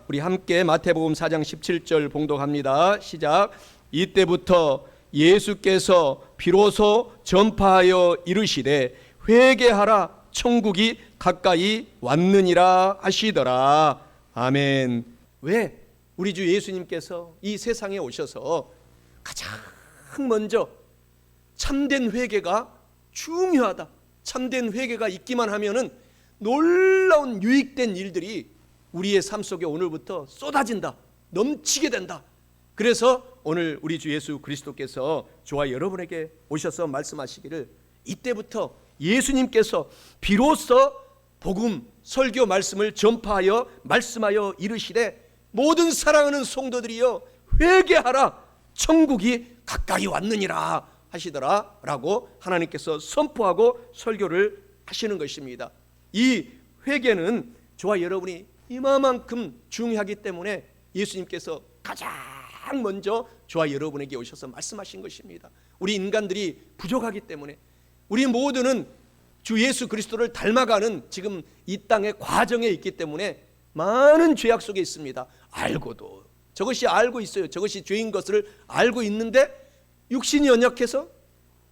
우리 함께 마태복음 4장 17절 봉독합니다. 시작. 이때부터 예수께서 비로소 전파하여 이르시되 회개하라 천국이 가까이 왔느니라 하시더라. 아멘. 왜 우리 주 예수님께서 이 세상에 오셔서 가장 먼저 참된 회개가 중요하다, 참된 회개가 있기만 하면은 놀라운 유익된 일들이 우리의 삶 속에 오늘부터 쏟아진다, 넘치게 된다. 그래서 오늘 우리 주 예수 그리스도께서 저와 여러분에게 오셔서 말씀하시기를, 이때부터 예수님께서 비로소 복음 설교 말씀을 전파하여 말씀하여 이르시되 모든 사랑하는 성도들이여 회개하라 천국이 가까이 왔느니라 하시더라 라고 하나님께서 선포하고 설교를 하시는 것입니다. 이 회개는 저와 여러분이 이만큼 중요하기 때문에 예수님께서 가장 먼저 저와 여러분에게 오셔서 말씀하신 것입니다. 우리 인간들이 부족하기 때문에, 우리 모두는 주 예수 그리스도를 닮아가는 지금 이 땅의 과정에 있기 때문에 많은 죄악 속에 있습니다. 알고도 저것이 알고 있어요. 저것이 죄인 것을 알고 있는데 육신이 연약해서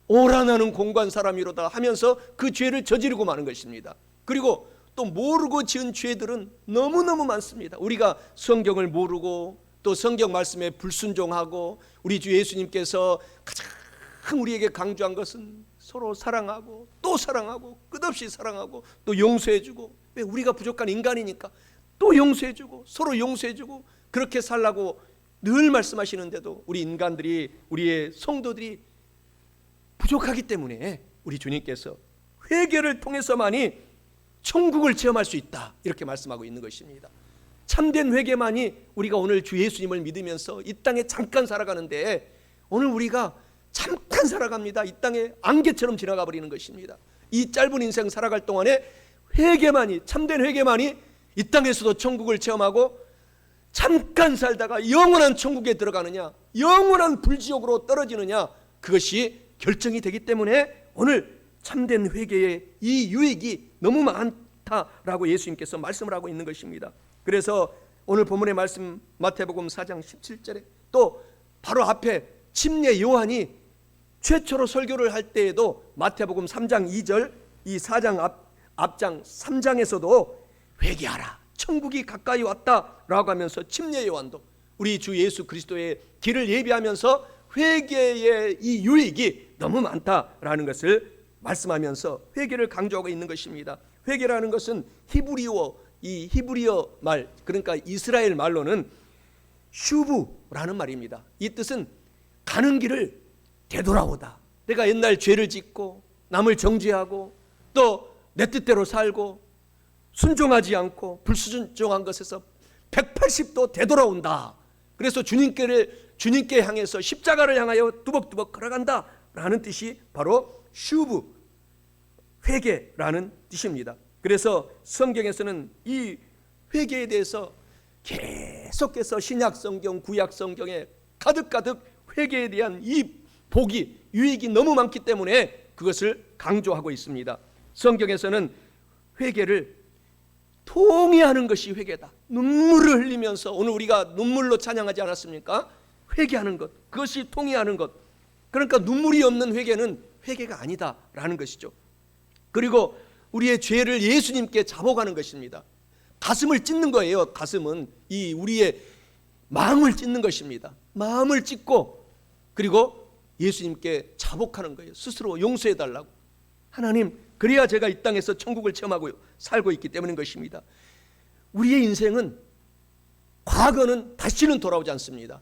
오라 나는 공고한 사람이로다 하면서 그 죄를 저지르고 마는 것입니다. 그리고 또 모르고 지은 죄들은 너무너무 많습니다. 우리가 성경을 모르고 또 성경 말씀에 불순종하고, 우리 주 예수님께서 가장 우리에게 강조한 것은 서로 사랑하고 또 사랑하고 끝없이 사랑하고 또 용서해주고, 왜 우리가 부족한 인간이니까 또 용서해주고 서로 용서해주고 그렇게 살라고 늘 말씀하시는데도 우리 인간들이, 우리의 성도들이 부족하기 때문에 우리 주님께서 회개를 통해서만이 천국을 체험할 수 있다 이렇게 말씀하고 있는 것입니다. 참된 회개만이 우리가 오늘 주 예수님을 믿으면서 이 땅에 잠깐 살아가는데, 오늘 우리가 잠깐 살아갑니다. 이 땅에 안개처럼 지나가 버리는 것입니다. 이 짧은 인생 살아갈 동안에 회개만이, 참된 회개만이 이 땅에서도 천국을 체험하고, 잠깐 살다가 영원한 천국에 들어가느냐 영원한 불지옥으로 떨어지느냐, 그것이 결정이 되기 때문에 오늘 참된 회개의 이 유익이 너무 많다라고 예수님께서 말씀을 하고 있는 것입니다. 그래서 오늘 본문의 말씀 마태복음 4장 17절에 또 바로 앞에 침례 요한이 최초로 설교를 할 때에도 마태복음 3장 2절, 이 4장 앞장 3장에서도 회개하라 천국이 가까이 왔다라고 하면서 침례 요한도 우리 주 예수 그리스도의 길을 예비하면서 회개의 이 유익이 너무 많다라는 것을 말씀하면서 회개를 강조하고 있는 것입니다. 회개라는 것은 이 히브리어 말, 그러니까 이스라엘 말로는 슈브라는 말입니다. 이 뜻은 가는 길을 되돌아오다. 내가 옛날 죄를 짓고 남을 정죄하고 또 내 뜻대로 살고 순종하지 않고 불순종한 것에서 180도 되돌아온다. 그래서 주님께 향해서 십자가를 향하여 뚜벅뚜벅 걸어간다 라는 뜻이 바로 슈브, 회개라는 뜻입니다. 그래서 성경에서는 이 회개에 대해서 계속해서 신약 성경, 구약 성경에 가득가득 회개에 대한 이 복이, 유익이 너무 많기 때문에 그것을 강조하고 있습니다. 성경에서는 회개를 통회하는 것이 회개다. 눈물을 흘리면서, 오늘 우리가 눈물로 찬양하지 않았습니까? 회개하는 것, 그것이 통회하는 것. 그러니까 눈물이 없는 회개는 회개가 아니다라는 것이죠. 그리고 우리의 죄를 예수님께 잡아가는 것입니다. 가슴을 찢는 거예요. 가슴은 이 우리의 마음을 찢는 것입니다. 마음을 찢고 그리고 예수님께 자복하는 거예요. 스스로 용서해 달라고. 하나님, 그래야 제가 이 땅에서 천국을 체험하고 살고 있기 때문인 것입니다. 우리의 인생은, 과거는 다시는 돌아오지 않습니다.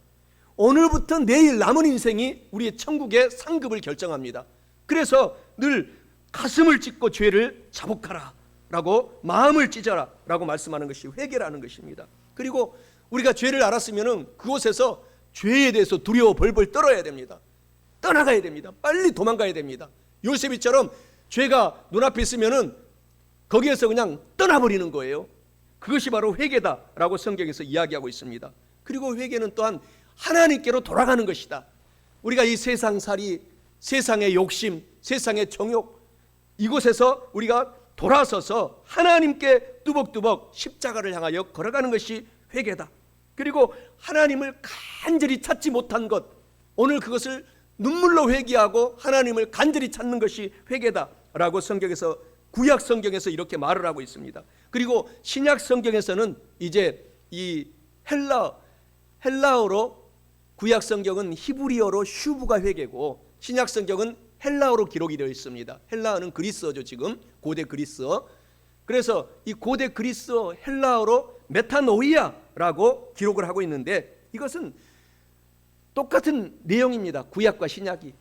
오늘부터 내일 남은 인생이 우리의 천국의 상급을 결정합니다. 그래서 늘 가슴을 찢고 죄를 자복하라 라고, 마음을 찢어라 라고 말씀하는 것이 회개라는 것입니다. 그리고 우리가 죄를 알았으면 그곳에서 죄에 대해서 두려워 벌벌 떨어야 됩니다. 떠나가야 됩니다. 빨리 도망가야 됩니다. 요셉이처럼 죄가 눈앞에 있으면 거기에서 그냥 떠나버리는 거예요. 그것이 바로 회개다라고 성경에서 이야기하고 있습니다. 그리고 회개는 또한 하나님께로 돌아가는 것이다. 우리가 이 세상살이, 세상의 욕심, 세상의 정욕, 이곳에서 우리가 돌아서서 하나님께 뚜벅뚜벅 십자가를 향하여 걸어가는 것이 회개다. 그리고 하나님을 간절히 찾지 못한 것, 오늘 그것을 눈물로 회개하고 하나님을 간절히 찾는 것이 회개다라고 성경에서, 구약 성경에서 이렇게 말을 하고 있습니다. 그리고 신약 성경에서는 이제 이 헬라어로, 구약 성경은 히브리어로 슈브가 회개고 신약 성경은 헬라어로 기록이 되어 있습니다. 헬라어는 그리스어죠. 지금 고대 그리스어. 그래서 이 고대 그리스어 헬라어로 메타노이아라고 기록을 하고 있는데, 이것은 똑같은 내용입니다. 구약과 신약이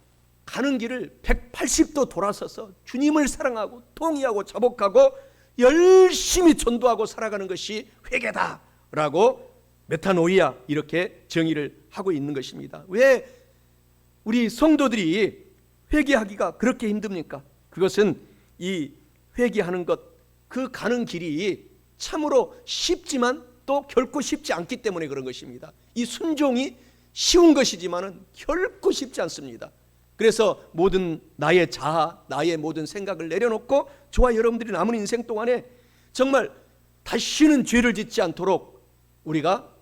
가는 길을 180도 돌아서서 주님을 사랑하고 통의하고 자복하고 열심히 전도하고 살아가는 것이 회개다라고 메타노이아 이렇게 정의를 하고 있는 것입니다. 왜 우리 성도들이 회개하기가 그렇게 힘듭니까? 그것은 이 회개하는 것, 그 가는 길이 참으로 쉽지만 또 결코 쉽지 않기 때문에 그런 것입니다. 이 순종이 쉬운 것이지만은 결코 쉽지 않습니다. 그래서 모든 나의 자아, 나의 모든 생각을 내려놓고 저와 여러분들이 남은 인생 동안에 정말 다시는 죄를 짓지 않도록 우리가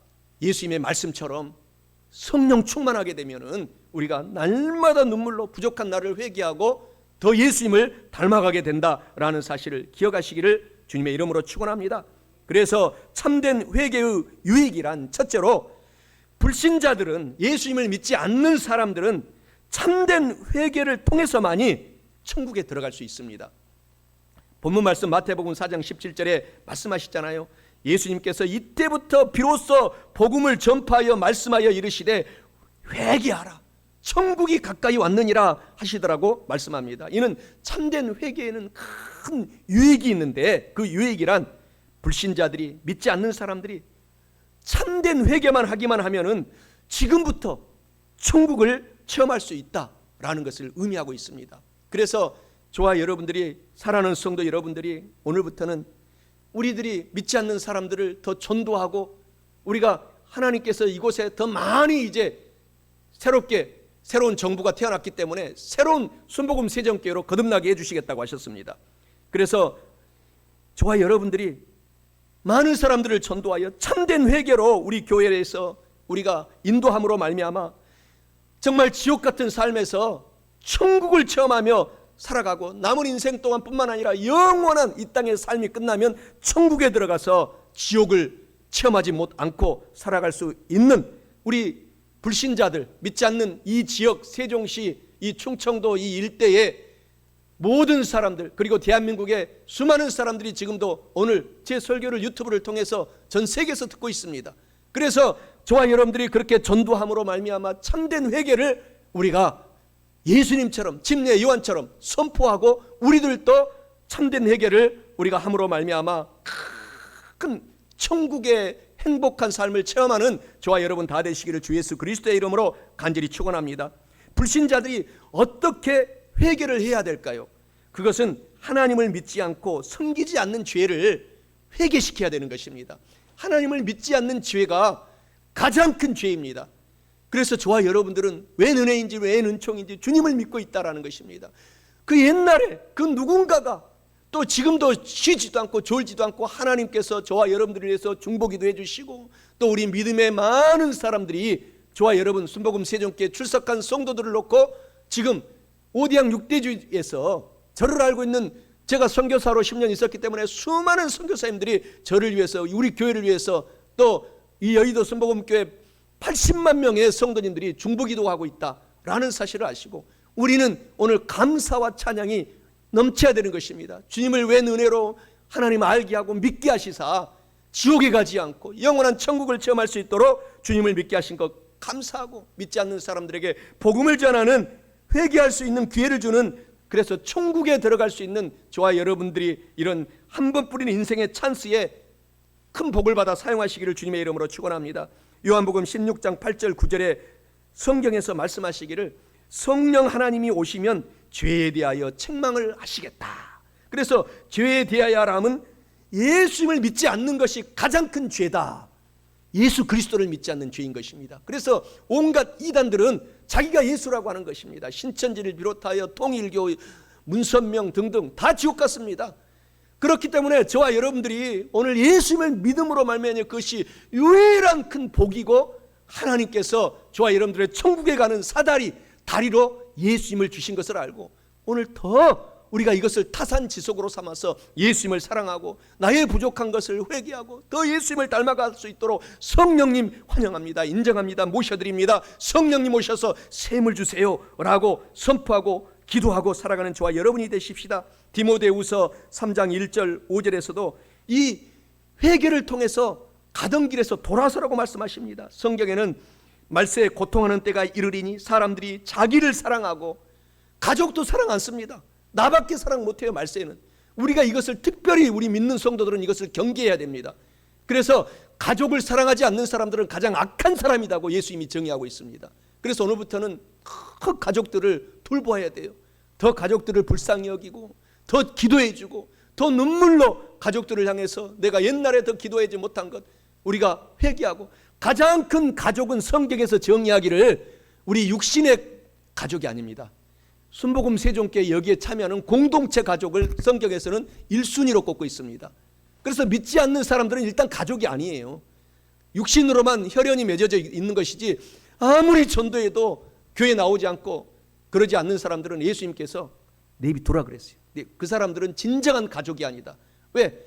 예수님의 말씀처럼 성령 충만하게 되면은 우리가 날마다 눈물로 부족한 나를 회개하고 더 예수님을 닮아가게 된다라는 사실을 기억하시기를 주님의 이름으로 축원합니다. 그래서 참된 회개의 유익이란, 첫째로 불신자들은, 예수님을 믿지 않는 사람들은 참된 회개를 통해서만이 천국에 들어갈 수 있습니다. 본문 말씀 마태복음 4장 17절에 말씀하시잖아요. 예수님께서 이때부터 비로소 복음을 전파하여 말씀하여 이르시되 회개하라, 천국이 가까이 왔느니라 하시더라고 말씀합니다. 이는 참된 회개에는 큰 유익이 있는데, 그 유익이란 불신자들이, 믿지 않는 사람들이 참된 회개만 하기만 하면은 지금부터 천국을 체험할 수 있다라는 것을 의미하고 있습니다. 그래서 저와 여러분들이, 사랑하는 성도 여러분들이, 오늘부터는 우리들이 믿지 않는 사람들을 더 전도하고, 우리가 하나님께서 이곳에 더 많이 이제 새로운 정부가 태어났기 때문에 새로운 순복음 세정교회로 거듭나게 해주시겠다고 하셨습니다. 그래서 저와 여러분들이 많은 사람들을 전도하여 참된 회개로 우리 교회에서 우리가 인도함으로 말미암아 정말 지옥 같은 삶에서 천국을 체험하며 살아가고, 남은 인생 동안 뿐만 아니라 영원한 이 땅의 삶이 끝나면 천국에 들어가서 지옥을 체험하지 않고 살아갈 수 있는 우리 불신자들, 믿지 않는 이 지역, 세종시, 이 충청도 이 일대의 모든 사람들, 그리고 대한민국의 수많은 사람들이 지금도 오늘 제 설교를 유튜브를 통해서 전 세계에서 듣고 있습니다. 그래서 저와 여러분들이 그렇게 전도함으로 말미암아 참된 회개를 우리가 예수님처럼, 침례 요한처럼 선포하고, 우리들도 참된 회개를 우리가 함으로 말미암아 큰 천국의 행복한 삶을 체험하는 저와 여러분 다 되시기를 주 예수 그리스도의 이름으로 간절히 축원합니다. 불신자들이 어떻게 회개를 해야 될까요? 그것은 하나님을 믿지 않고 섬기지 않는 죄를 회개시켜야 되는 것입니다. 하나님을 믿지 않는 죄가 가장 큰 죄입니다. 그래서 저와 여러분들은 왜 은혜인지 왜 은총인지 주님을 믿고 있다라는 것입니다. 그 옛날에 그 누군가가, 또 지금도 쉬지도 않고 졸지도 않고 하나님께서 저와 여러분들을 위해서 중보기도 해주시고, 또 우리 믿음의 많은 사람들이 저와 여러분 순복음 세종교회 출석한 성도들을 놓고 지금 오디양 6대주에서 저를 알고 있는, 제가 선교사로 10년 있었기 때문에 수많은 선교사님들이 저를 위해서, 우리 교회를 위해서, 또 이 여의도 순복음교회 80만 명의 성도님들이 중보기도 하고 있다라는 사실을 아시고, 우리는 오늘 감사와 찬양이 넘쳐야 되는 것입니다. 주님을 웬 은혜로 하나님 알게 하고 믿게 하시사 지옥에 가지 않고 영원한 천국을 체험할 수 있도록 주님을 믿게 하신 것 감사하고, 믿지 않는 사람들에게 복음을 전하는, 회개할 수 있는 기회를 주는, 그래서 천국에 들어갈 수 있는 저와 여러분들이 이런 한 번뿐인 인생의 찬스에 큰 복을 받아 사용하시기를 주님의 이름으로 축원합니다. 요한복음 16장 8절 9절에 성경에서 말씀하시기를 성령 하나님이 오시면 죄에 대하여 책망을 하시겠다. 그래서 죄에 대하여 함은 예수님을 믿지 않는 것이 가장 큰 죄다. 예수 그리스도를 믿지 않는 죄인 것입니다. 그래서 온갖 이단들은 자기가 예수라고 하는 것입니다. 신천지를 비롯하여 통일교, 문선명 등등 다 지옥 같습니다. 그렇기 때문에 저와 여러분들이 오늘 예수님을 믿음으로 말미암아 그것이 유일한 큰 복이고, 하나님께서 저와 여러분들의 천국에 가는 사다리, 다리로 예수님을 주신 것을 알고, 오늘 더 우리가 이것을 타산지석으로 삼아서 예수님을 사랑하고 나의 부족한 것을 회개하고 더 예수님을 닮아갈 수 있도록 성령님 환영합니다. 인정합니다. 모셔드립니다. 성령님 오셔서 샘을 주세요 라고 선포하고 기도하고 살아가는 저와 여러분이 되십시다. 디모데후서 3장 1절 5절에서도 이 회개를 통해서 가던 길에서 돌아서라고 말씀하십니다. 성경에는 말세에 고통하는 때가 이르리니 사람들이 자기를 사랑하고, 가족도 사랑 안 씁니다. 나밖에 사랑 못해요. 말세에는. 우리가 이것을 특별히 우리 믿는 성도들은 이것을 경계해야 됩니다. 그래서 가족을 사랑하지 않는 사람들은 가장 악한 사람이라고 예수님이 정의하고 있습니다. 그래서 오늘부터는 더 가족들을 돌보아야 돼요. 더 가족들을 불쌍히 여기고 더 기도해주고 더 눈물로 가족들을 향해서 내가 옛날에 더 기도하지 못한 것 우리가 회개하고, 가장 큰 가족은 성경에서 정의하기를 우리 육신의 가족이 아닙니다. 순복음 세종교회 여기에 참여하는 공동체 가족을 성경에서는 1순위로 꼽고 있습니다. 그래서 믿지 않는 사람들은 일단 가족이 아니에요. 육신으로만 혈연이 맺어져 있는 것이지, 아무리 전도해도 교회 나오지 않고 그러지 않는 사람들은 예수님께서 내비두라 그랬어요. 그 사람들은 진정한 가족이 아니다. 왜?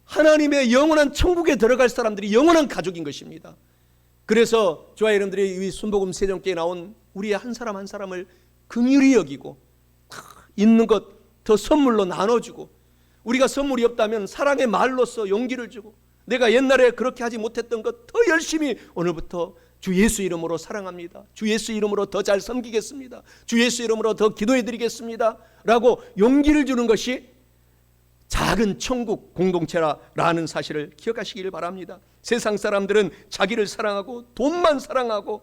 하나님의 영원한 천국에 들어갈 사람들이 영원한 가족인 것입니다. 그래서 저와 여러분들이 이 순복음 세종교회에 나온 우리의 한 사람 한 사람을 긍휼히 여기고 있는 것 더 선물로 나눠주고, 우리가 선물이 없다면 사랑의 말로써 용기를 주고, 내가 옛날에 그렇게 하지 못했던 것 더 열심히 오늘부터 주 예수 이름으로 사랑합니다. 주 예수 이름으로 더 잘 섬기겠습니다. 주 예수 이름으로 더 기도해드리겠습니다 라고 용기를 주는 것이 작은 천국 공동체라는 사실을 기억하시기를 바랍니다. 세상 사람들은 자기를 사랑하고 돈만 사랑하고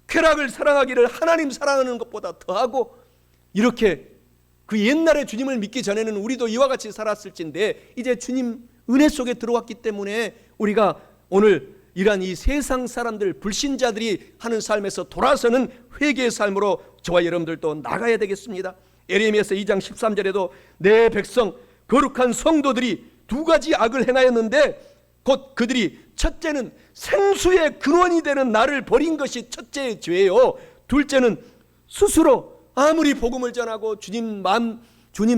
쾌락을 사랑하기를 하나님 사랑하는 것보다 더하고, 이렇게 그 옛날에 주님을 믿기 전에는 우리도 이와 같이 살았을진데 이제 주님 은혜 속에 들어왔기 때문에 우리가 오늘 이러한 이 세상 사람들, 불신자들이 하는 삶에서 돌아서는 회개의 삶으로 저와 여러분들도 나가야 되겠습니다. 에레미야서 2장 13절에도 내 백성 거룩한 성도들이 두 가지 악을 행하였는데 곧 그들이 첫째는 생수의 근원이 되는 나를 버린 것이 첫째의 죄요, 둘째는 스스로 아무리 복음을 전하고 주님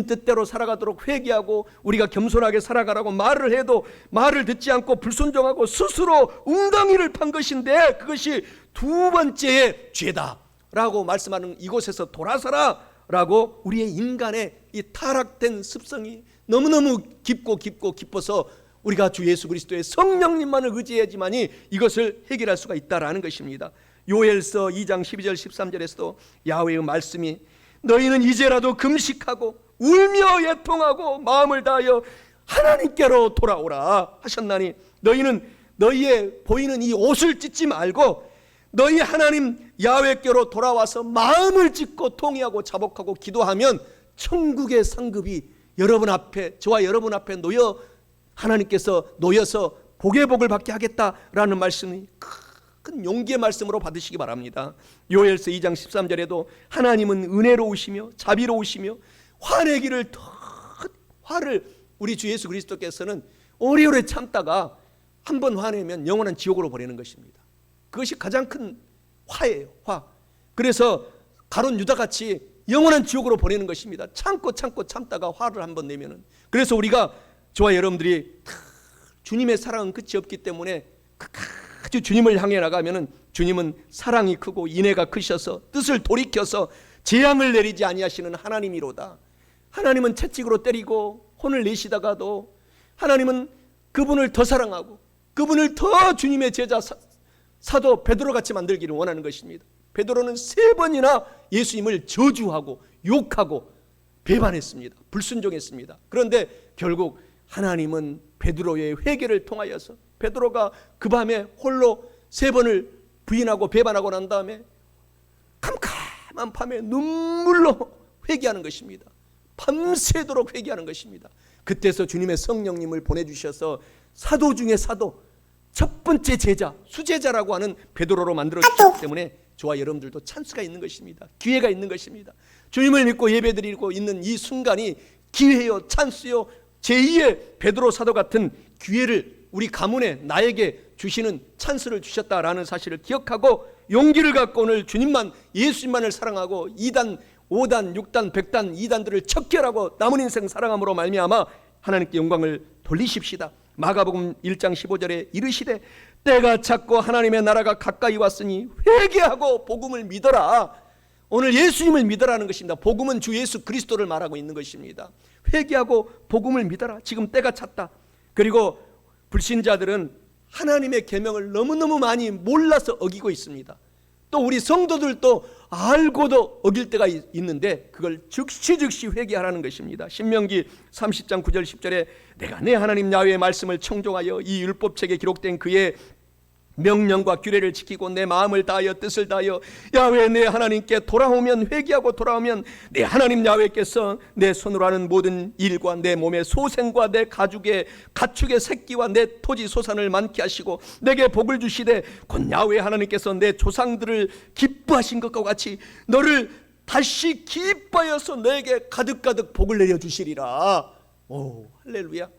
뜻대로 살아가도록 회개하고 우리가 겸손하게 살아가라고 말을 해도 말을 듣지 않고 불순종하고 스스로 웅덩이를 판 것인데 그것이 두 번째의 죄다 라고 말씀하는 이곳에서 돌아서라 라고, 우리의 인간의 이 타락된 습성이 너무너무 깊어서 우리가 주 예수 그리스도의 성령님만을 의지해야지만이 이것을 해결할 수가 있다라는 것입니다. 요엘서 2장 12절 13절에서도 야훼의 말씀이 너희는 이제라도 금식하고 울며 애통하고 마음을 다하여 하나님께로 돌아오라 하셨나니, 너희는 너희의 보이는 이 옷을 찢지 말고 너희 하나님 야훼께로 돌아와서 마음을 찢고 통회하고 자복하고 기도하면 천국의 상급이 여러분 앞에, 저와 여러분 앞에 놓여 하나님께서 놓여서 복의 복을 받게 하겠다라는 말씀이 큰 용기의 말씀으로 받으시기 바랍니다. 요엘서 2장 13절에도 하나님은 은혜로우시며 자비로우시며 화내기를 더 화를 우리 주 예수 그리스도께서는 오래오래 참다가 한 번 화내면 영원한 지옥으로 보내는 것입니다. 그것이 가장 큰 화예요. 화. 그래서 가룟 유다같이 영원한 지옥으로 보내는 것입니다. 참고 참다가 화를 한 번 내면은. 그래서 우리가 저와 여러분들이 주님의 사랑은 끝이 없기 때문에 끝까지 주님을 향해 나가면은 주님은 사랑이 크고 인애가 크셔서 뜻을 돌이켜서 재앙을 내리지 아니하시는 하나님이로다. 하나님은 채찍으로 때리고 혼을 내시다가도 하나님은 그분을 더 사랑하고 그분을 더 주님의 제자 사도 베드로같이 만들기를 원하는 것입니다. 베드로는 3번이나 예수님을 저주하고 욕하고 배반했습니다. 불순종했습니다. 그런데 결국 하나님은 베드로의 회개를 통하여서 베드로가 그 밤에 홀로 3번을 부인하고 배반하고 난 다음에 캄캄한 밤에 눈물로 회개하는 것입니다. 밤새도록 회개하는 것입니다. 그때서 주님의 성령님을 보내주셔서 사도 중에 사도, 첫 번째 제자, 수제자라고 하는 베드로로 만들어주셨기 때문에 저와 여러분들도 찬스가 있는 것입니다. 기회가 있는 것입니다. 주님을 믿고 예배드리고 있는 이 순간이 기회요, 찬스요, 제2의 베드로 사도 같은 기회를 우리 가문에 나에게 주시는 찬스를 주셨다라는 사실을 기억하고 용기를 갖고 오늘 주님만, 예수님만을 사랑하고 2단, 5단, 6단, 100단, 2단들을 척결하고 남은 인생 사랑함으로 말미암아 하나님께 영광을 돌리십시다. 마가복음 1장 15절에 이르시되 때가 찼고 하나님의 나라가 가까이 왔으니 회개하고 복음을 믿어라. 오늘 예수님을 믿어라는 것입니다. 복음은 주 예수 그리스도를 말하고 있는 것입니다. 회개하고 복음을 믿어라. 지금 때가 찼다. 그리고 불신자들은 하나님의 계명을 너무너무 많이 몰라서 어기고 있습니다. 또 우리 성도들도 알고도 어길 때가 있는데 그걸 즉시 회개하라는 것입니다. 신명기 30장 9절 10절에 내가 내 하나님 야훼의 말씀을 청종하여 이 율법책에 기록된 그의 명령과 규례를 지키고 내 마음을 다하여 뜻을 다하여 야훼 내 하나님께 돌아오면, 회개하고 돌아오면 내 하나님 야훼께서 내 손으로 하는 모든 일과 내 몸의 소생과 내 가축의 새끼와 내 토지 소산을 많게 하시고 내게 복을 주시되 곧 야훼 하나님께서 내 조상들을 기뻐하신 것과 같이 너를 다시 기뻐하여서 내게 가득가득 복을 내려주시리라. 오, 할렐루야.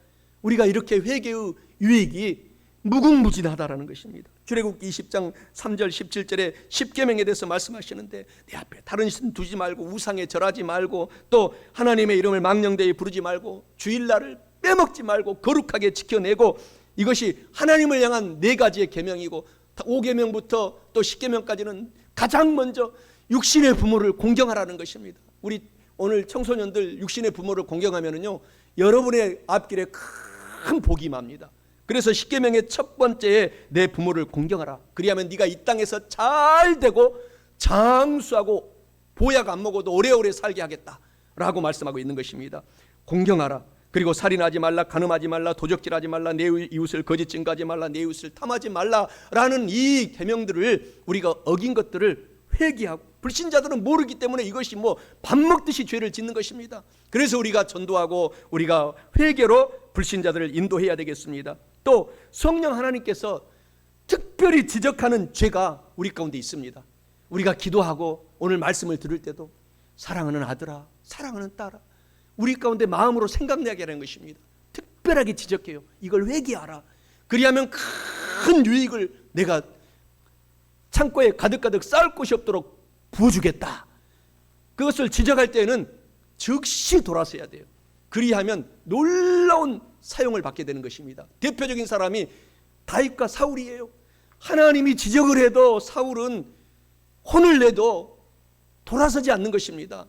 우리가 이렇게 회개의 유익이 무궁무진하다라는 것입니다. 출애굽기 20장 3절 17절에 십계명에 대해서 말씀하시는데 내 앞에 다른 신 두지 말고 우상에 절하지 말고 또 하나님의 이름을 망령되이 부르지 말고 주일날을 빼먹지 말고 거룩하게 지켜내고, 이것이 하나님을 향한 4가지의 계명이고 5계명부터 또 10계명까지는 가장 먼저 육신의 부모를 공경하라는 것입니다. 우리 오늘 청소년들 육신의 부모를 공경하면은요 여러분의 앞길에 큰 복이 임합니다. 그래서 10계명의 첫 번째에 내 부모를 공경하라. 그리하면 네가 이 땅에서 잘 되고 장수하고 보약 안 먹어도 오래오래 살게 하겠다라고 말씀하고 있는 것입니다. 공경하라. 그리고 살인하지 말라, 간음하지 말라, 도적질하지 말라, 내 이웃을 거짓 증거하지 말라, 내 이웃을 탐하지 말라라는 이 계명들을 우리가 어긴 것들을 회개하고, 불신자들은 모르기 때문에 이것이 뭐 밥 먹듯이 죄를 짓는 것입니다. 그래서 우리가 전도하고 우리가 회개로 불신자들을 인도해야 되겠습니다. 또 성령 하나님께서 특별히 지적하는 죄가 우리 가운데 있습니다. 우리가 기도하고 오늘 말씀을 들을 때도 사랑하는 아들아, 사랑하는 딸아, 우리 가운데 마음으로 생각나게 하는 것입니다. 특별하게 지적해요. 이걸 회개하라. 그리하면 큰 유익을 내가 창고에 가득가득 쌓을 곳이 없도록 부어주겠다. 그것을 지적할 때는 즉시 돌아서야 돼요. 그리하면 놀라운 사용을 받게 되는 것입니다. 대표적인 사람이 다윗과 사울이에요. 하나님이 지적을 해도 사울은 혼을 내도 돌아서지 않는 것입니다.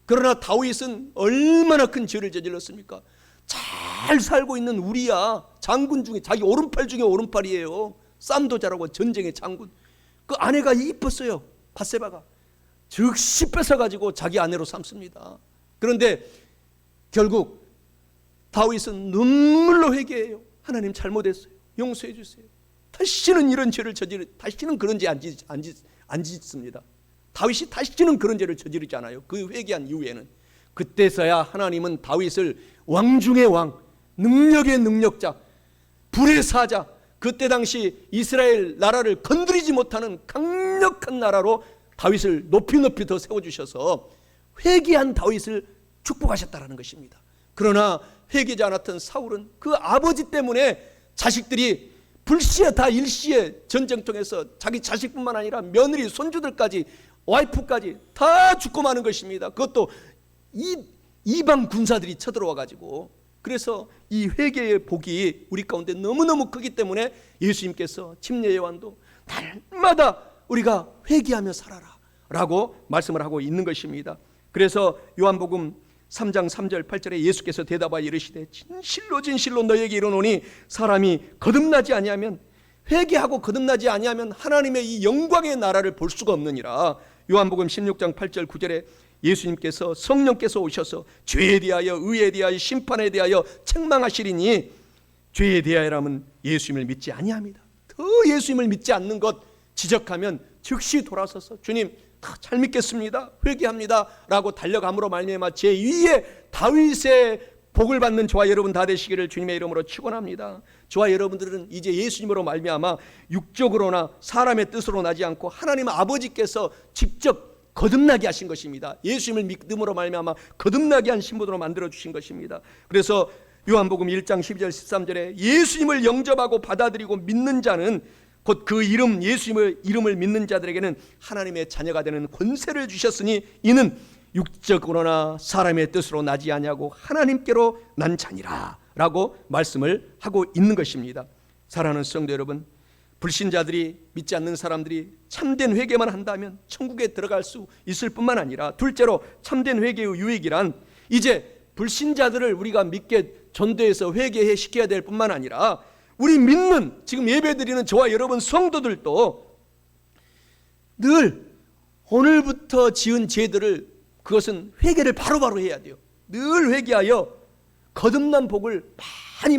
그러나 다윗은 얼마나 큰 죄를 저질렀습니까? 잘 살고 있는 우리야 장군 중에 자기 오른팔 중에 오른팔이에요. 쌈도 잘하고 전쟁의 장군. 그 아내가 이뻤어요. 밧세바가 즉시 뺏어가지고 자기 아내로 삼습니다. 그런데 결국 다윗은 눈물로 회개해요. 하나님 잘못했어요. 용서해 주세요. 다시는 이런 죄를 다시는 그런 죄 안 짓습니다. 다윗이 다시는 그런 죄를 저지르지 않아요. 그 회개한 이후에는. 그때서야 하나님은 다윗을 왕 중의 왕, 능력의 능력자, 불의 사자, 그때 당시 이스라엘 나라를 건드리지 못하는 강력한 나라로 다윗을 높이 더 세워주셔서 회개한 다윗을 축복하셨다는 것입니다. 그러나 회개하지 않았던 사울은 그 아버지 때문에 자식들이 불시에 다 일시에 전쟁통에서 자기 자식뿐만 아니라 며느리, 손주들까지, 와이프까지 다 죽고 마는 것입니다. 그것도 이방 군사들이 쳐들어와 가지고. 그래서 이 회개의 복이 우리 가운데 너무너무 크기 때문에 예수님께서 침례 요한도 날마다 우리가 회개하며 살아라 라고 말씀을 하고 있는 것입니다. 그래서 요한복음 3장 3절 8절에 예수께서 대답하여 이르시되 진실로 너희에게 이르노니 사람이 거듭나지 아니하면, 회개하고 거듭나지 아니하면 하나님의 이 영광의 나라를 볼 수가 없느니라. 요한복음 16장 8절 9절에 예수님께서 성령께서 오셔서 죄에 대하여 의에 대하여 심판에 대하여 책망하시리니, 죄에 대하여라면 예수님을 믿지 아니합니다. 더 예수님을 믿지 않는 것 지적하면 즉시 돌아서서 주님 잘 믿겠습니다, 회개합니다 라고 달려감으로 말미암아 제2의 다윗의 복을 받는 저와 여러분 다 되시기를 주님의 이름으로 축원합니다. 저와 여러분들은 이제 예수님으로 말미암아 육적으로나 사람의 뜻으로 나지 않고 하나님 아버지께서 직접 거듭나게 하신 것입니다. 예수님을 믿음으로 말미암아 거듭나게 한 신분으로 만들어 주신 것입니다. 그래서 요한복음 1장 12절 13절에 예수님을 영접하고 받아들이고 믿는 자는 곧 그 이름 예수님의 이름을 믿는 자들에게는 하나님의 자녀가 되는 권세를 주셨으니 이는 육적으로나 사람의 뜻으로 나지 아니하고 하나님께로 난 자니라 라고 말씀을 하고 있는 것입니다. 사랑하는 성도 여러분, 불신자들이 믿지 않는 사람들이 참된 회개만 한다면 천국에 들어갈 수 있을 뿐만 아니라, 둘째로 참된 회개의 유익이란 이제 불신자들을 우리가 믿게 전도해서 회개해 시켜야 될 뿐만 아니라 우리 믿는 지금 예배드리는 저와 여러분 성도들도 늘 오늘부터 지은 죄들을 그것은 회개를 바로바로 해야 돼요. 늘 회개하여 거듭난 복을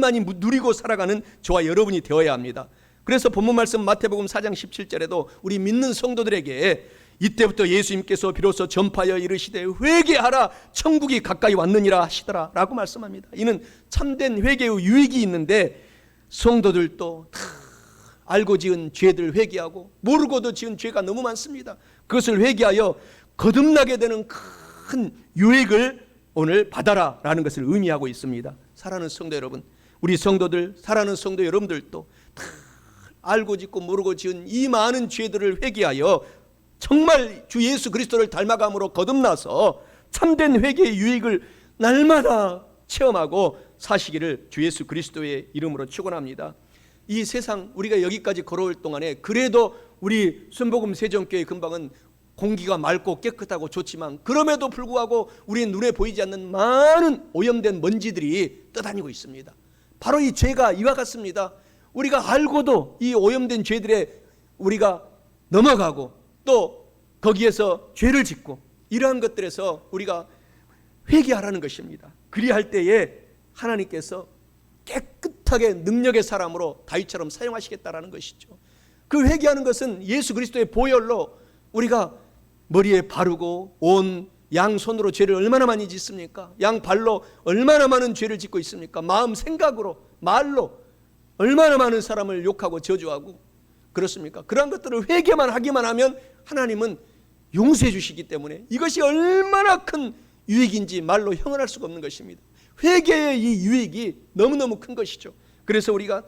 많이 누리고 살아가는 저와 여러분이 되어야 합니다. 그래서 본문 말씀 마태복음 4장 17절에도 우리 믿는 성도들에게 이때부터 예수님께서 비로소 전파하여 이르시되 회개하라 천국이 가까이 왔느니라 하시더라 라고 말씀합니다. 이는 참된 회개의 유익이 있는데 성도들도 다 알고 지은 죄들 회개하고 모르고도 지은 죄가 너무 많습니다. 그것을 회개하여 거듭나게 되는 큰 유익을 오늘 받아라 라는 것을 의미하고 있습니다. 사랑하는 성도 여러분, 우리 성도들, 사랑하는 성도 여러분들도 다 알고 짓고 모르고 지은 이 많은 죄들을 회개하여 정말 주 예수 그리스도를 닮아감으로 거듭나서 참된 회개의 유익을 날마다 체험하고 사시기를 주 예수 그리스도의 이름으로 축원합니다. 이 세상 우리가 여기까지 걸어올 동안에 그래도 우리 순복음 세종교회 근방은 공기가 맑고 깨끗하고 좋지만 그럼에도 불구하고 우리 눈에 보이지 않는 많은 오염된 먼지들이 떠다니고 있습니다. 바로 이 죄가 이와 같습니다. 우리가 알고도 이 오염된 죄들에 우리가 넘어가고 또 거기에서 죄를 짓고 이러한 것들에서 우리가 회개하라는 것입니다. 그리할 때에 하나님께서 깨끗하게 능력의 사람으로 다윗처럼 사용하시겠다라는 것이죠. 그 회개하는 것은 예수 그리스도의 보혈로 우리가 머리에 바르고 온 양손으로 죄를 얼마나 많이 짓습니까? 양발로 얼마나 많은 죄를 짓고 있습니까? 마음 생각으로 말로 얼마나 많은 사람을 욕하고 저주하고 그렇습니까? 그러한 것들을 회개만 하기만 하면 하나님은 용서해 주시기 때문에 이것이 얼마나 큰 유익인지 말로 형언할 수가 없는 것입니다. 회개의 이 유익이 너무너무 큰 것이죠. 그래서 우리가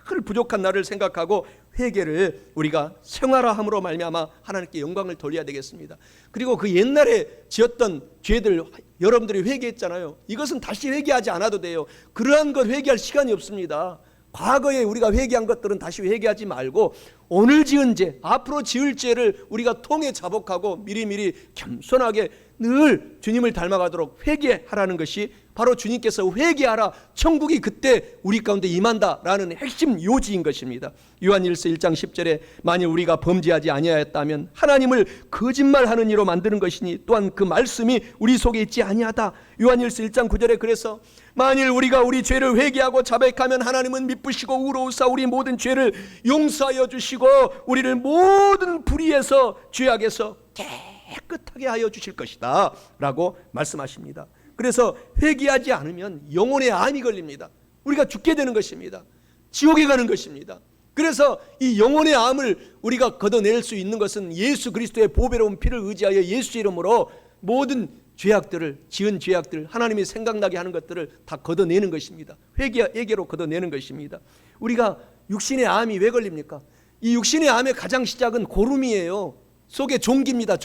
늘 부족한 나를 생각하고 회개를 우리가 생활화함으로 말미암아 하나님께 영광을 돌려야 되겠습니다. 그리고 그 옛날에 지었던 죄들 여러분들이 회개했잖아요. 이것은 다시 회개하지 않아도 돼요. 그러한 것 회개할 시간이 없습니다. 과거에 우리가 회개한 것들은 다시 회개하지 말고 오늘 지은 죄, 앞으로 지을 죄를 우리가 통해 자복하고 미리미리 겸손하게 늘 주님을 닮아가도록 회개하라는 것이 바로 주님께서 회개하라 천국이 그때 우리 가운데 임한다라는 핵심 요지인 것입니다. 요한일서 1장 10절에 만일 우리가 범죄하지 아니하였다면 하나님을 거짓말하는 이로 만드는 것이니 또한 그 말씀이 우리 속에 있지 아니하다. 요한일서 1장 9절에 그래서 만일 우리가 우리 죄를 회개하고 자백하면 하나님은 미쁘시고 의로우사 우리 모든 죄를 용서하여 주시고 우리를 모든 불의에서 죄악에서 깨끗하게 하여 주실 것이다 라고 말씀하십니다. 그래서 회개하지 않으면 영혼의 암이 걸립니다. 우리가 죽게 되는 것입니다. 지옥에 가는 것입니다. 그래서 이 영혼의 암을 우리가 걷어낼 수 있는 것은 예수 그리스도의 보배로운 피를 의지하여 예수 이름으로 모든 죄악들을 지은 죄악들 하나님이 생각나게 하는 것들을 다 걷어내는 것입니다. 회개로 걷어내는 것입니다. 우리가 육신의 암이 왜 걸립니까? 이 육신의 암의 가장 시작은 고름이에요. 속에 종기입니다.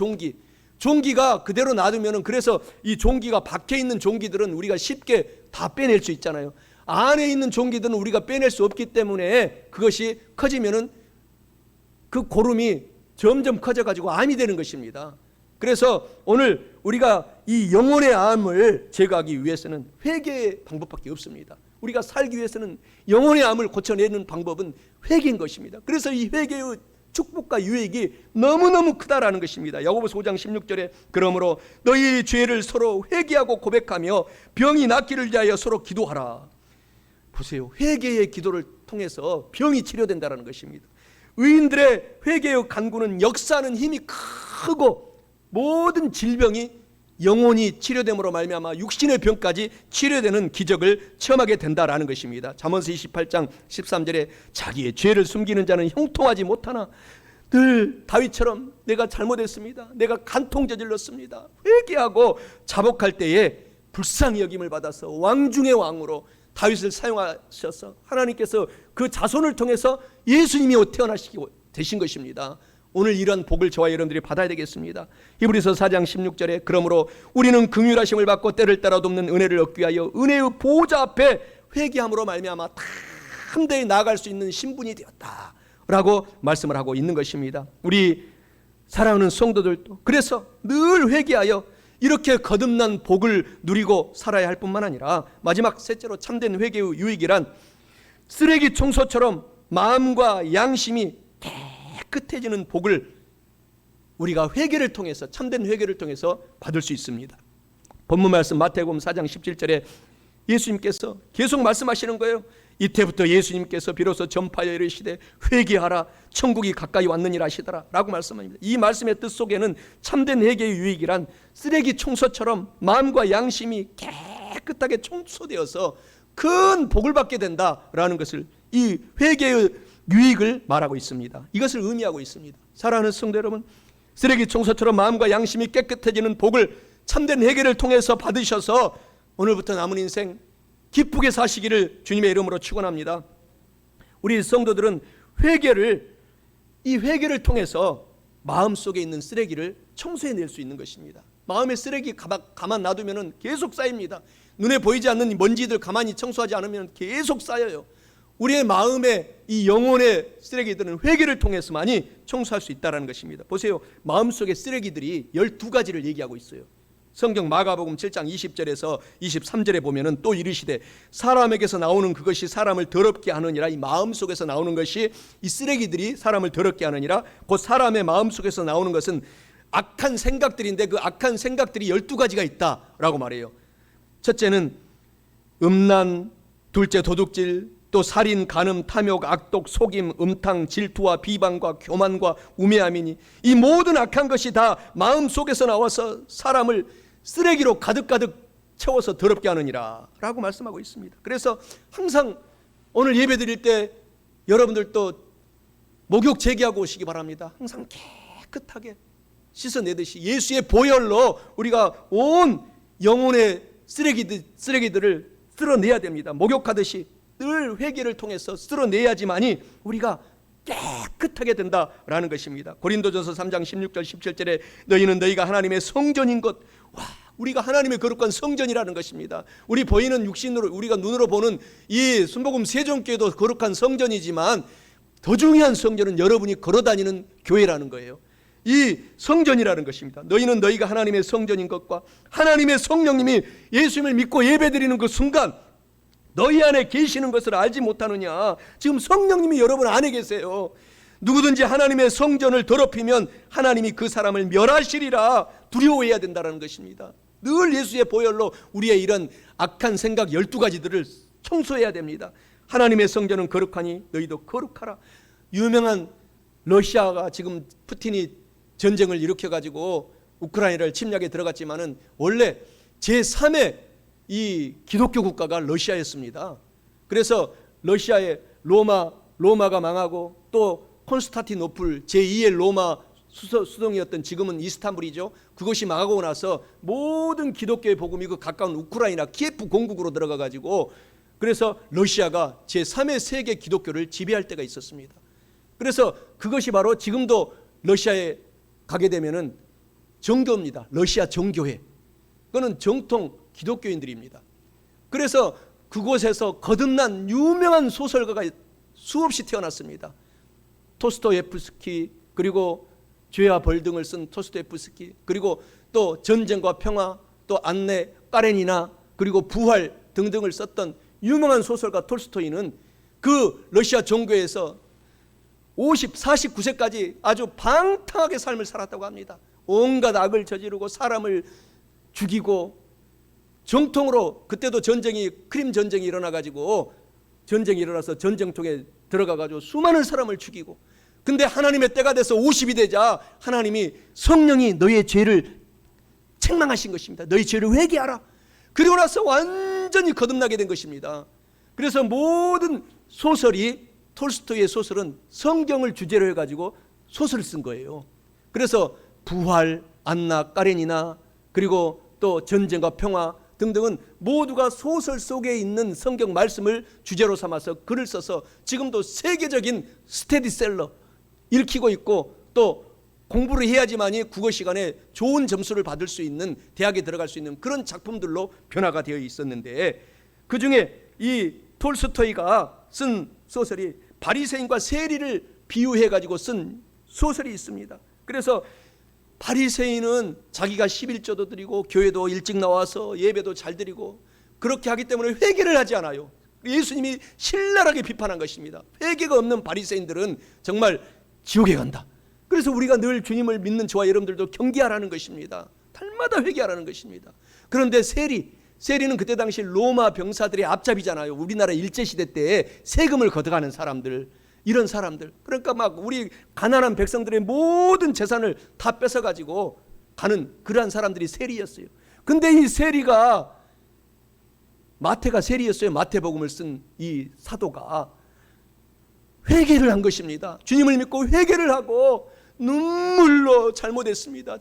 종기가 그대로 놔두면 그래서 이 종기가 밖에 있는 종기들은 우리가 쉽게 다 빼낼 수 있잖아요. 안에 있는 종기들은 우리가 빼낼 수 없기 때문에 그것이 커지면은 그 고름이 점점 커져가지고 암이 되는 것입니다. 그래서 오늘 우리가 이 영혼의 암을 제거하기 위해서는 회개의 방법밖에 없습니다. 우리가 살기 위해서는 영혼의 암을 고쳐내는 방법은 회개인 것입니다. 그래서 이 회개의 축복과 유익이 너무너무 크다라는 것입니다. 야고보서 5장 16절에 그러므로 너희 죄를 서로 회개하고 고백하며 병이 낫기를 위하여 서로 기도하라. 보세요. 회개의 기도를 통해서 병이 치료된다는 것입니다. 의인들의 회개의 간구는 역사하는 힘이 크고 모든 질병이 영혼이 치료됨으로 말미암아 육신의 병까지 치료되는 기적을 체험하게 된다라는 것입니다. 잠언서 28장 13절에 자기의 죄를 숨기는 자는 형통하지 못하나 늘 다윗처럼 내가 잘못했습니다. 내가 간통 저질렀습니다. 회개하고 자복할 때에 불쌍히 여김을 받아서 왕 중의 왕으로 다윗을 사용하셔서 하나님께서 그 자손을 통해서 예수님이 태어나시고 되신 것입니다. 오늘 이런 복을 저와 여러분들이 받아야 되겠습니다. 히브리서 4장 16절에 그러므로 우리는 긍휼하심을 받고 때를 따라 돕는 은혜를 얻기 위하여 은혜의 보호자 앞에 회개함으로 말미암아 담대히 나아갈 수 있는 신분이 되었다 라고 말씀을 하고 있는 것입니다. 우리 사랑하는 성도들도 그래서 늘 회개하여 이렇게 거듭난 복을 누리고 살아야 할 뿐만 아니라 마지막 셋째로 참된 회개의 유익이란 쓰레기 청소처럼 마음과 양심이 깨끗해지는 복을 우리가 회개를 통해서 참된 회개를 통해서 받을 수 있습니다. 본문 말씀 마태복음 4장 17절에 예수님께서 계속 말씀하시는 거예요. 이때부터 예수님께서 비로소 전파하여 이르시되 회개하라 천국이 가까이 왔느니라 하시더라 라고 말씀합니다. 이 말씀의 뜻 속에는 참된 회개의 유익이란 쓰레기 청소처럼 마음과 양심이 깨끗하게 청소되어서 큰 복을 받게 된다라는 것을 이 회개의 유익을 말하고 있습니다. 이것을 의미하고 있습니다. 사랑하는 성도 여러분, 쓰레기 청소처럼 마음과 양심이 깨끗해지는 복을 참된 회개를 통해서 받으셔서 오늘부터 남은 인생 기쁘게 사시기를 주님의 이름으로 축원합니다. 우리 성도들은 이 회개를 통해서 마음속에 있는 쓰레기를 청소해낼 수 있는 것입니다. 마음의 쓰레기 가만 놔두면 계속 쌓입니다. 눈에 보이지 않는 먼지들 가만히 청소하지 않으면 계속 쌓여요. 우리의 마음의 이 영혼의 쓰레기들은 회개를 통해서만이 청소할 수 있다는 것입니다. 보세요. 마음속의 쓰레기들이 12가지를 얘기하고 있어요. 성경 마가복음 7장 20절에서 23절에 보면은 또 이르시되 사람에게서 나오는 그것이 사람을 더럽게 하느니라. 이 마음속에서 나오는 것이 이 쓰레기들이 사람을 더럽게 하느니라. 곧 사람의 마음속에서 나오는 것은 악한 생각들인데 그 악한 생각들이 12가지가 있다라고 말해요. 첫째는 음란, 둘째 도둑질, 또 살인, 간음, 탐욕, 악독, 속임, 음탕, 질투와 비방과 교만과 우매함이니 이 모든 악한 것이 다 마음속에서 나와서 사람을 쓰레기로 가득가득 채워서 더럽게 하느니라 라고 말씀하고 있습니다. 그래서 항상 오늘 예배 드릴 때 여러분들도 목욕 재개하고 오시기 바랍니다. 항상 깨끗하게 씻어내듯이 예수의 보혈로 우리가 온 영혼의 쓰레기들을 쓸어내야 됩니다. 목욕하듯이 늘 회개를 통해서 쓸어내야지만이 우리가 깨끗하게 된다라는 것입니다. 고린도전서 3장 16절 17절에 너희는 너희가 하나님의 성전인 것. 와, 우리가 하나님의 거룩한 성전이라는 것입니다. 우리 보이는 육신으로 우리가 눈으로 보는 이 순복음 세종교회도 거룩한 성전이지만 더 중요한 성전은 여러분이 걸어다니는 교회라는 거예요. 이 성전이라는 것입니다. 너희는 너희가 하나님의 성전인 것과 하나님의 성령님이 예수님을 믿고 예배드리는 그 순간 너희 안에 계시는 것을 알지 못하느냐. 지금 성령님이 여러분 안에 계세요. 누구든지 하나님의 성전을 더럽히면 하나님이 그 사람을 멸하시리라 두려워해야 된다는 것입니다. 늘 예수의 보혈로 우리의 이런 악한 생각 12가지들을 청소해야 됩니다. 하나님의 성전은 거룩하니 너희도 거룩하라. 유명한 러시아가 지금 푸틴이 전쟁을 일으켜가지고 우크라이나를 침략에 들어갔지만은 원래 제3의 이 기독교 국가가 러시아였습니다. 그래서 러시아의 로마가 망하고 또 콘스탄티노플 제2의 로마 수도이었던 지금은 이스탄불이죠. 그것이 망하고 나서 모든 기독교의 복음이 그 가까운 우크라이나 키예프 공국으로 들어가 가지고 그래서 러시아가 제3의 세계 기독교를 지배할 때가 있었습니다. 그래서 그것이 바로 지금도 러시아에 가게 되면은 정교입니다. 러시아 정교회. 그거는 정통 기독교인들입니다. 그래서 그곳에서 거듭난 유명한 소설가가 수없이 태어났습니다. 토스토예프스키, 그리고 죄와 벌 등을 쓴 토스토예프스키, 그리고 또 전쟁과 평화, 또 안내, 까레니나, 그리고 부활 등등을 썼던 유명한 소설가 톨스토이는 그 러시아 종교에서 49세까지 아주 방탕하게 삶을 살았다고 합니다. 온갖 악을 저지르고 사람을 죽이고 정통으로 그때도 크림 전쟁이 일어나가지고 전쟁이 일어나서 전쟁통에 들어가가지고 수많은 사람을 죽이고 근데 하나님의 때가 돼서 50이 되자 하나님이 성령이 너희의 죄를 책망하신 것입니다. 너희 죄를 회개하라. 그리고 나서 완전히 거듭나게 된 것입니다. 그래서 모든 소설이 톨스토이의 소설은 성경을 주제로 해가지고 소설을 쓴 거예요. 그래서 부활, 안나, 까레니나 그리고 또 전쟁과 평화 등등은 모두가 소설 속에 있는 성경 말씀을 주제로 삼아서 글을 써서 지금도 세계적인 스테디셀러 읽히고 있고, 또 공부를 해야지만이 국어 시간에 좋은 점수를 받을 수 있는, 대학에 들어갈 수 있는 그런 작품들로 변화가 되어 있었는데, 그 중에 이 톨스토이가 쓴 소설이 바리새인과 세리를 비유해 가지고 쓴 소설이 있습니다. 그래서 바리새인은 자기가 11조도 드리고 교회도 일찍 나와서 예배도 잘 드리고 그렇게 하기 때문에 회개를 하지 않아요. 예수님이 신랄하게 비판한 것입니다. 회개가 없는 바리새인들은 정말 지옥에 간다. 그래서 우리가 늘 주님을 믿는 저와 여러분들도 경계하라는 것입니다. 달마다 회개하라는 것입니다. 그런데 세리는 그때 당시 로마 병사들의 앞잡이잖아요. 우리나라 일제시대 때 세금을 걷어가는 사람들, 이런 사람들. 그러니까 막 우리 가난한 백성들의 모든 재산을 다 뺏어가지고 가는 그러한 사람들이 세리였어요. 근데 이 세리가, 마태가 세리였어요. 마태복음을 쓴 이 사도가 회개를 한 것입니다. 주님을 믿고 회개를 하고 눈물로 잘못했습니다.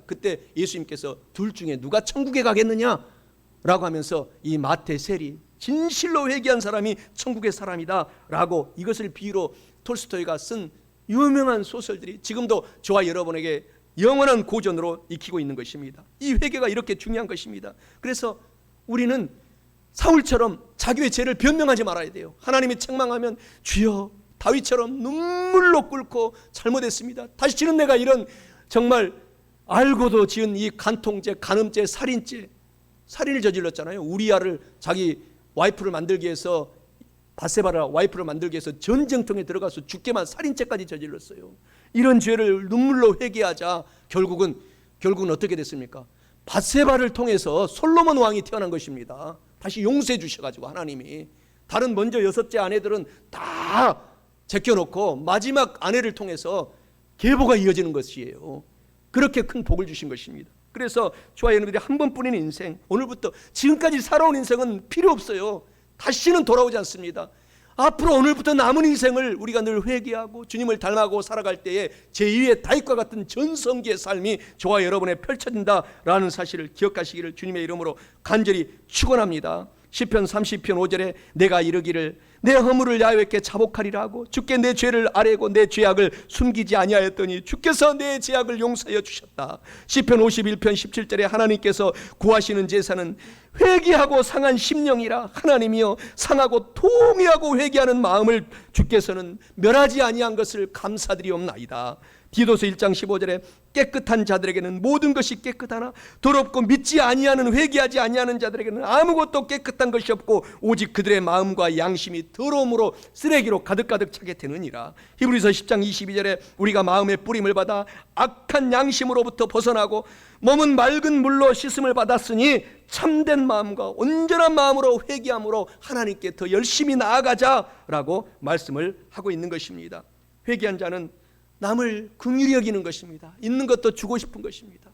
그때 예수님께서 둘 중에 누가 천국에 가겠느냐? 라고 하면서 이 마태 세리, 진실로 회개한 사람이 천국의 사람이다 라고 이것을 비유로 톨스토이가 쓴 유명한 소설들이 지금도 저와 여러분에게 영원한 고전으로 익히고 있는 것입니다. 이 회개가 이렇게 중요한 것입니다. 그래서 우리는 사울처럼 자기의 죄를 변명하지 말아야 돼요. 하나님이 책망하면 주여, 다윗처럼 눈물로 꿇고 잘못했습니다. 다시는 내가 이런 정말 알고도 지은 이 간통죄, 간음죄, 살인을 저질렀잖아요. 우리아를 자기 와이프를 만들기 위해서, 바세바라 와이프를 만들기 위해서 전쟁통에 들어가서 죽게만 살인죄까지 저질렀어요. 이런 죄를 눈물로 회개하자 결국은 어떻게 됐습니까? 바세바를 통해서 솔로몬 왕이 태어난 것입니다. 다시 용서해 주셔가지고 하나님이, 다른 먼저 6째 아내들은 다 제껴놓고 마지막 아내를 통해서 계보가 이어지는 것이에요. 그렇게 큰 복을 주신 것입니다. 그래서 저와 여러분들이 한 번뿐인 인생, 오늘부터 지금까지 살아온 인생은 필요 없어요. 다시는 돌아오지 않습니다. 앞으로 오늘부터 남은 인생을 우리가 늘 회개하고 주님을 닮아가고 살아갈 때에 제2의 다윗과 같은 전성기의 삶이 저와 여러분에 펼쳐진다라는 사실을 기억하시기를 주님의 이름으로 간절히 축원합니다. 시편 30편 5절에 내가 이르기를 내 허물을 야훼께 자복하리라 하고 주께 내 죄를 아뢰고 내 죄악을 숨기지 아니하였더니 주께서 내 죄악을 용서하여 주셨다. 시편 51편 17절에 하나님께서 구하시는 제사는 회개하고 상한 심령이라. 하나님이여, 상하고 통회하고 회개하는 마음을 주께서는 멸하지 아니한 것을 감사드리옵나이다. 디도서 1장 15절에 깨끗한 자들에게는 모든 것이 깨끗하나 더럽고 믿지 아니하는, 회개하지 아니하는 자들에게는 아무것도 깨끗한 것이 없고 오직 그들의 마음과 양심이 더러움으로 쓰레기로 가득가득 차게 되느니라. 히브리서 10장 22절에 우리가 마음의 뿌림을 받아 악한 양심으로부터 벗어나고 몸은 맑은 물로 씻음을 받았으니 참된 마음과 온전한 마음으로 회개함으로 하나님께 더 열심히 나아가자라고 말씀을 하고 있는 것입니다. 회개한 자는 남을 긍휼히 여기는 것입니다. 있는 것도 주고 싶은 것입니다.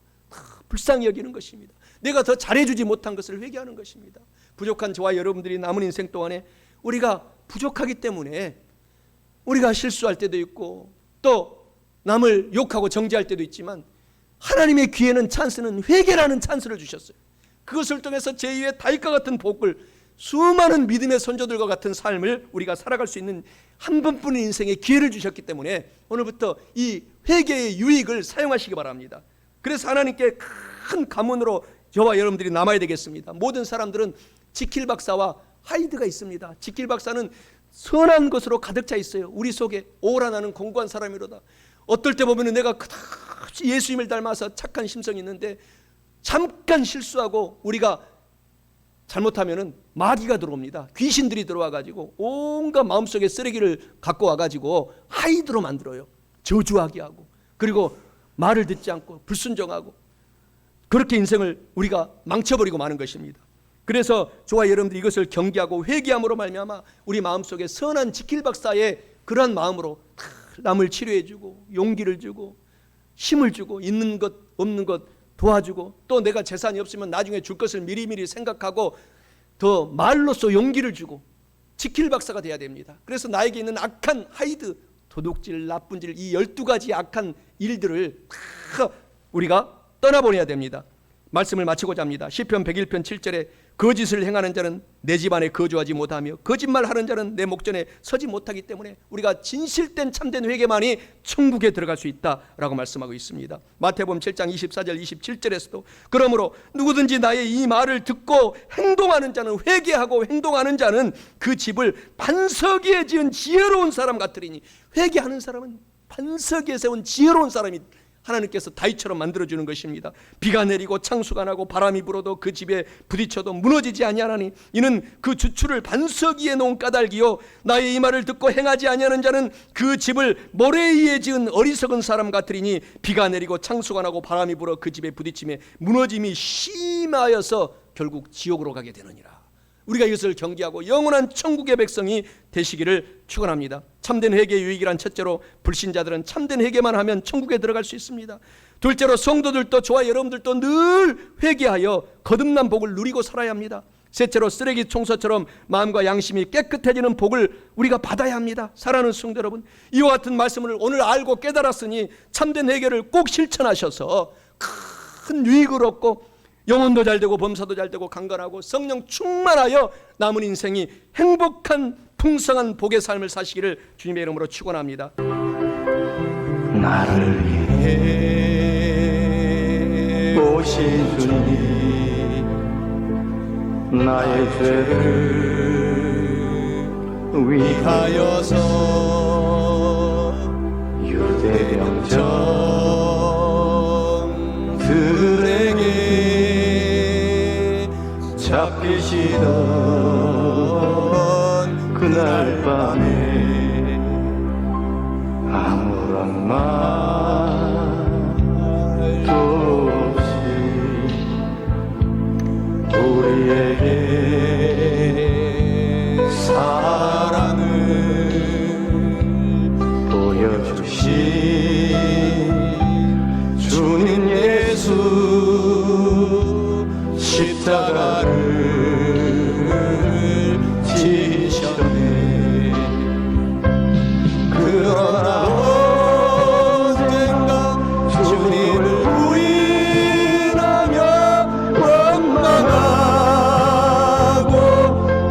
불쌍히 여기는 것입니다. 내가 더 잘해주지 못한 것을 회개하는 것입니다. 부족한 저와 여러분들이 남은 인생 동안에 우리가 부족하기 때문에 우리가 실수할 때도 있고 또 남을 욕하고 정죄할 때도 있지만 하나님의 귀에는 찬스는 회개라는 찬스를 주셨어요. 그것을 통해서 제2의 다윗과 같은 복을, 수많은 믿음의 선조들과 같은 삶을 우리가 살아갈 수 있는 한 번뿐인 인생의 기회를 주셨기 때문에 오늘부터 이 회개의 유익을 사용하시기 바랍니다. 그래서 하나님께 큰 가문으로 저와 여러분들이 남아야 되겠습니다. 모든 사람들은 지킬 박사와 하이드가 있습니다. 지킬 박사는 선한 것으로 가득 차 있어요. 우리 속에 오라 나는 공고한 사람이로다. 어떨 때 보면 내가 그다지 예수님을 닮아서 착한 심성이 있는데 잠깐 실수하고 우리가 잘못하면은 마귀가 들어옵니다. 귀신들이 들어와가지고 온갖 마음속에 쓰레기를 갖고 와가지고 하이드로 만들어요. 저주하게 하고, 그리고 말을 듣지 않고 불순종하고, 그렇게 인생을 우리가 망쳐버리고 마는 것입니다. 그래서 저와 여러분들이 이것을 경계하고 회개함으로 말미암아 우리 마음속에 선한 지킬 박사의 그러한 마음으로 남을 치료해주고 용기를 주고 힘을 주고 있는 것 없는 것 도와주고, 또 내가 재산이 없으면 나중에 줄 것을 미리미리 생각하고 더 말로써 용기를 주고 지킬 박사가 돼야 됩니다. 그래서 나에게 있는 악한 하이드, 도둑질, 나쁜 질, 이 12가지 악한 일들을 다 우리가 떠나보내야 됩니다. 말씀을 마치고자 합니다. 시편 101편 7절에 거짓을 행하는 자는 내 집안에 거주하지 못하며 거짓말하는 자는 내 목전에 서지 못하기 때문에 우리가 진실된 참된 회개만이 천국에 들어갈 수 있다라고 말씀하고 있습니다. 마태복음 7장 24절 27절에서도 그러므로 누구든지 나의 이 말을 듣고 행동하는 자는, 회개하고 행동하는 자는 그 집을 반석 위에 지은 지혜로운 사람 같으리니, 회개하는 사람은 반석 위에 세운 지혜로운 사람이 하나님께서 다윗처럼 만들어주는 것입니다. 비가 내리고 창수가 나고 바람이 불어도 그 집에 부딪혀도 무너지지 아니하나니 이는 그 주추를 반석 위에 놓은 까닭이요 나의 이 말을 듣고 행하지 아니하는 자는 그 집을 모래 위에 지은 어리석은 사람 같으리니 비가 내리고 창수가 나고 바람이 불어 그 집에 부딪힘에 무너짐이 심하여서 결국 지옥으로 가게 되느니라. 우리가 이것을 경계하고 영원한 천국의 백성이 되시기를 축원합니다. 참된 회개의 유익이란 첫째로 불신자들은 참된 회개만 하면 천국에 들어갈 수 있습니다. 둘째로 성도들도 저와 여러분들도 늘 회개하여 거듭난 복을 누리고 살아야 합니다. 셋째로 쓰레기 청소처럼 마음과 양심이 깨끗해지는 복을 우리가 받아야 합니다. 사랑하는 성도 여러분, 이와 같은 말씀을 오늘 알고 깨달았으니 참된 회개를 꼭 실천하셔서 큰 유익을 얻고 영혼도 잘되고 범사도 잘되고 강건하고 성령 충만하여 남은 인생이 행복한 풍성한 복의 삶을 사시기를 주님의 이름으로 축원합니다. 나를 위해 오신 주님, 나의 죄를 위하여서 유대병정들에게 잡히시던 그날 밤에 아무런 말도 없이 우리에게 사랑을 보여주신 주님 예수, 십자가를 지셨네. 그러나 언젠가 주님을 부인하며 원망하고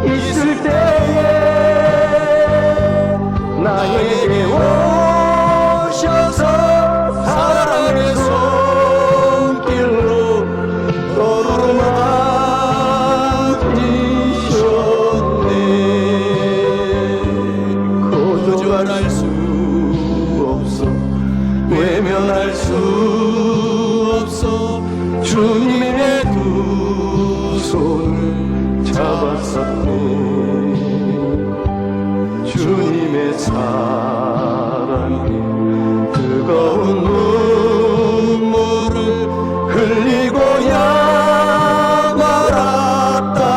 있을 때에 나에게 오셔서 사랑의 손길로 만지셨네. 거절할 수 없어, 외면할 수 없어 주님의 두 손을 잡았었고 주님의 사랑에 뜨거운 눈물을 흘리고야 말았다네.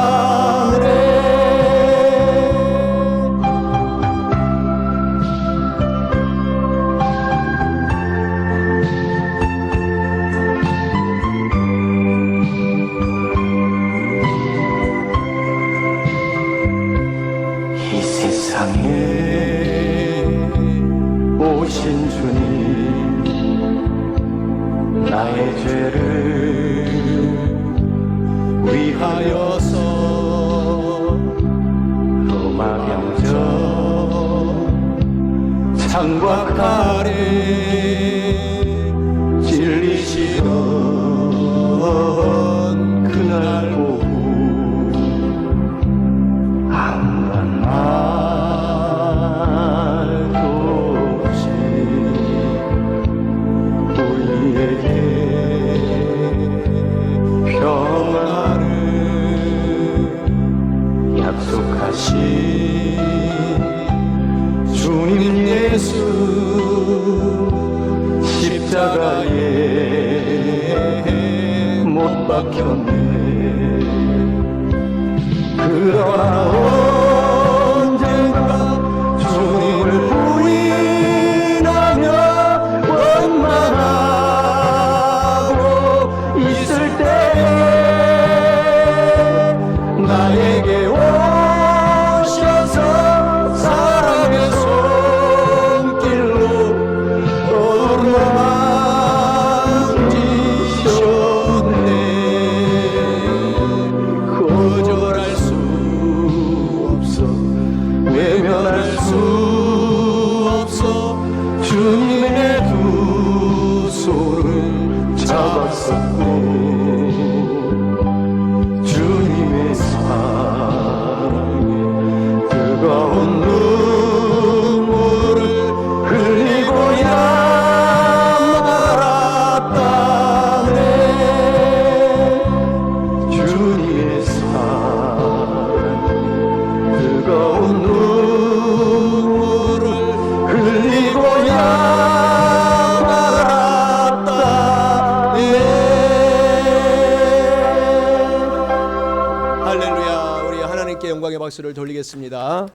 이 세상에 오신 주님, 나의 죄를 위하여서 로마병정 창과 칼에 찔리시던 그날 오후 아무런 말도 없이 우리에게 평안을 약속하신 주님 예수, 십자가에 못 박혔네. 그러나 언젠가 주님을 부인하며 원망하고 있을 때에 나에게 오셔서 사랑의 손길로 만지셨네. 박수를 돌리겠습니다.